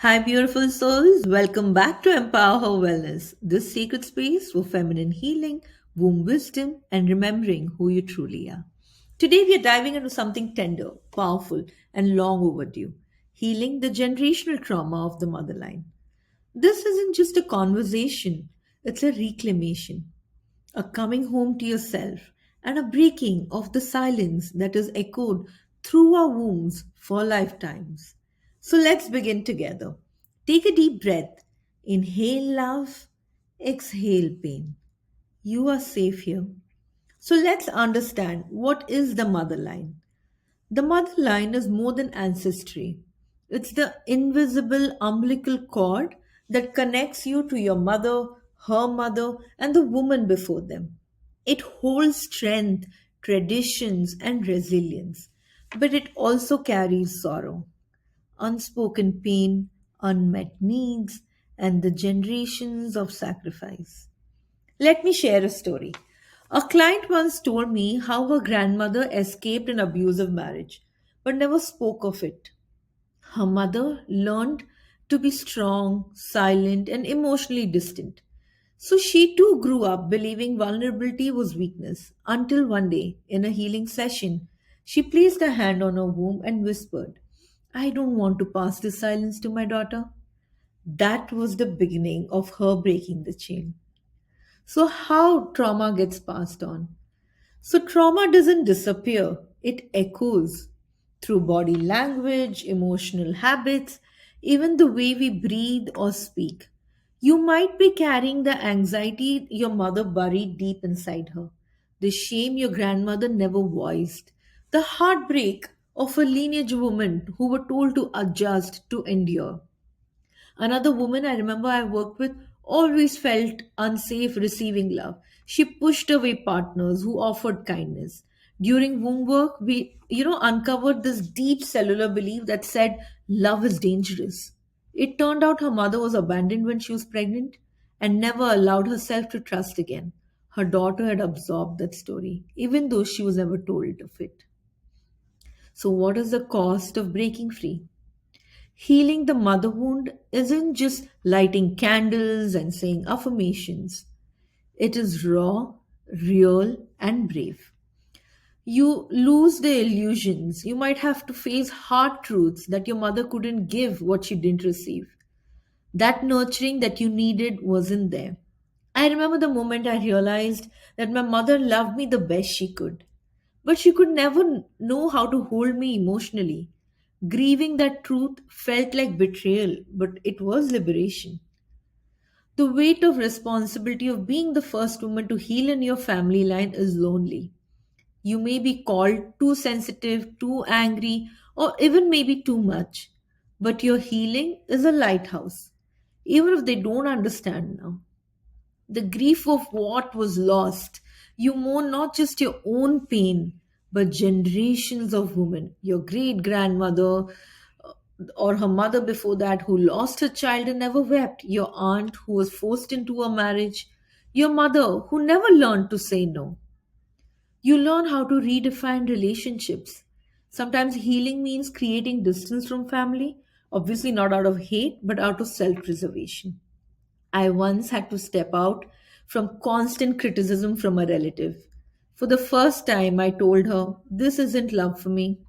Hi, beautiful souls. Welcome back to EmpowHer Wellness, this sacred space for feminine healing, womb wisdom, and remembering who you truly are. Today, we are diving into something tender, powerful, and long overdue healing the generational trauma of the motherline. This isn't just a conversation, it's a reclamation, a coming home to yourself, and a breaking of the silence that is echoed through our wombs for lifetimes. So let's begin together. Take a deep breath. Inhale love, exhale pain. You are safe here. So let's understand what is the mother line. The mother line is more than ancestry. It's the invisible umbilical cord that connects you to your mother, her mother, and the woman before them. It holds strength, traditions, and resilience, but it also carries sorrow, unspoken pain, unmet needs, and the generations of sacrifice. Let me share a story. A client once told me how her grandmother escaped an abusive marriage but never spoke of it. Her mother learned to be strong, silent, and emotionally distant. So she too grew up believing vulnerability was weakness until one day, in a healing session, she placed a hand on her womb and whispered, I don't want to pass this silence to my daughter. That was the beginning of her breaking the chain. So, how trauma gets passed on? So, trauma doesn't disappear, it echoes through body language, emotional habits, even the way we breathe or speak. You might be carrying the anxiety your mother buried deep inside her, the shame your grandmother never voiced, the heartbreak of a lineage woman who were told to adjust, to endure. Another woman I remember I worked with always felt unsafe receiving love. She pushed away partners who offered kindness. During womb work, we uncovered this deep cellular belief that said love is dangerous. It turned out her mother was abandoned when she was pregnant and never allowed herself to trust again. Her daughter had absorbed that story, even though she was never told of it. So, what is the cost of breaking free? Healing the mother wound isn't just lighting candles and saying affirmations. It is raw, real, and brave. You lose the illusions. You might have to face hard truths that your mother couldn't give what she didn't receive. That nurturing that you needed wasn't there. I remember the moment I realized that my mother loved me the best she could, but she could never know how to hold me emotionally. Grieving that truth felt like betrayal, but it was liberation. The weight of responsibility of being the first woman to heal in your family line is lonely. You may be called too sensitive, too angry, or even maybe too much. But your healing is a lighthouse, even if they don't understand now. The grief of what was lost. You mourn not just your own pain, but generations of women, your great grandmother or her mother before that who lost her child and never wept, your aunt who was forced into a marriage, your mother who never learned to say no. You learn how to redefine relationships. Sometimes healing means creating distance from family, obviously not out of hate, but out of self preservation. I once had to step out from constant criticism from a relative. For the first time, I told her, this isn't love for me.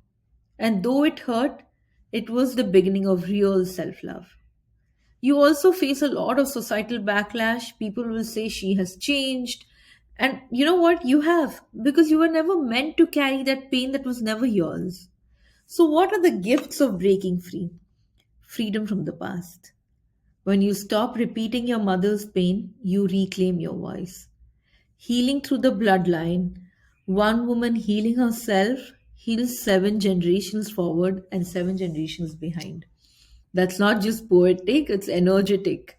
And though it hurt, it was the beginning of real self love. You also face a lot of societal backlash. People will say she has changed. And you know what? You have, because you were never meant to carry that pain that was never yours. So, what are the gifts of breaking free? Freedom from the past. When you stop repeating your mother's pain, you reclaim your voice. Healing through the bloodline, one woman healing herself heals seven generations forward and seven generations behind. That's not just poetic, it's energetic.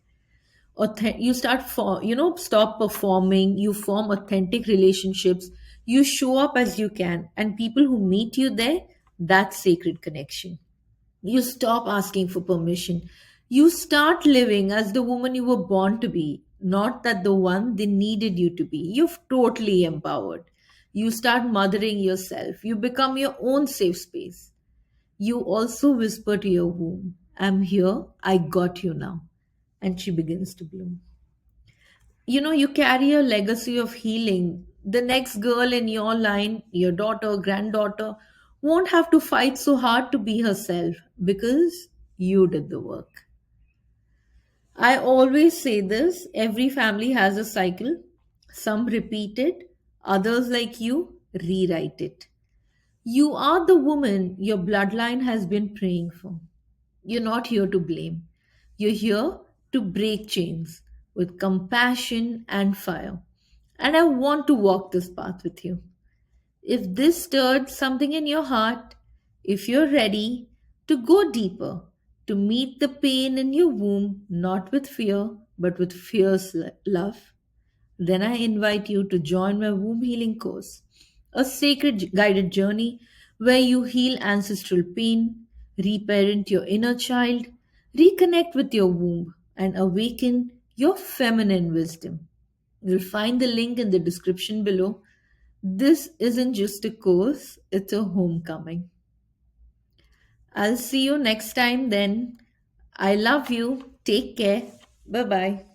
You stop performing, you form authentic relationships, you show up as you can, and people who meet you there, that's sacred connection. You stop asking for permission. You start living as the woman you were born to be, not that the one they needed you to be. You've totally empowered. You start mothering yourself. You become your own safe space. You also whisper to your womb. I'm here, I got you now. And she begins to bloom. You carry a legacy of healing. The next girl in your line, your daughter, granddaughter, won't have to fight so hard to be herself because you did the work. I always say this, every family has a cycle. Some repeat it, others, like you, rewrite it. You are the woman your bloodline has been praying for. You're not here to blame. You're here to break chains with compassion and fire. And I want to walk this path with you. If this stirred something in your heart, if you're ready to go deeper, to meet the pain in your womb, not with fear, but with fierce love, then I invite you to join my womb healing course, a sacred guided journey where you heal ancestral pain, reparent your inner child, reconnect with your womb, and awaken your feminine wisdom. You'll find the link in the description below. This isn't just a course, it's a homecoming. I'll see you next time then. I love you. Take care. Bye bye.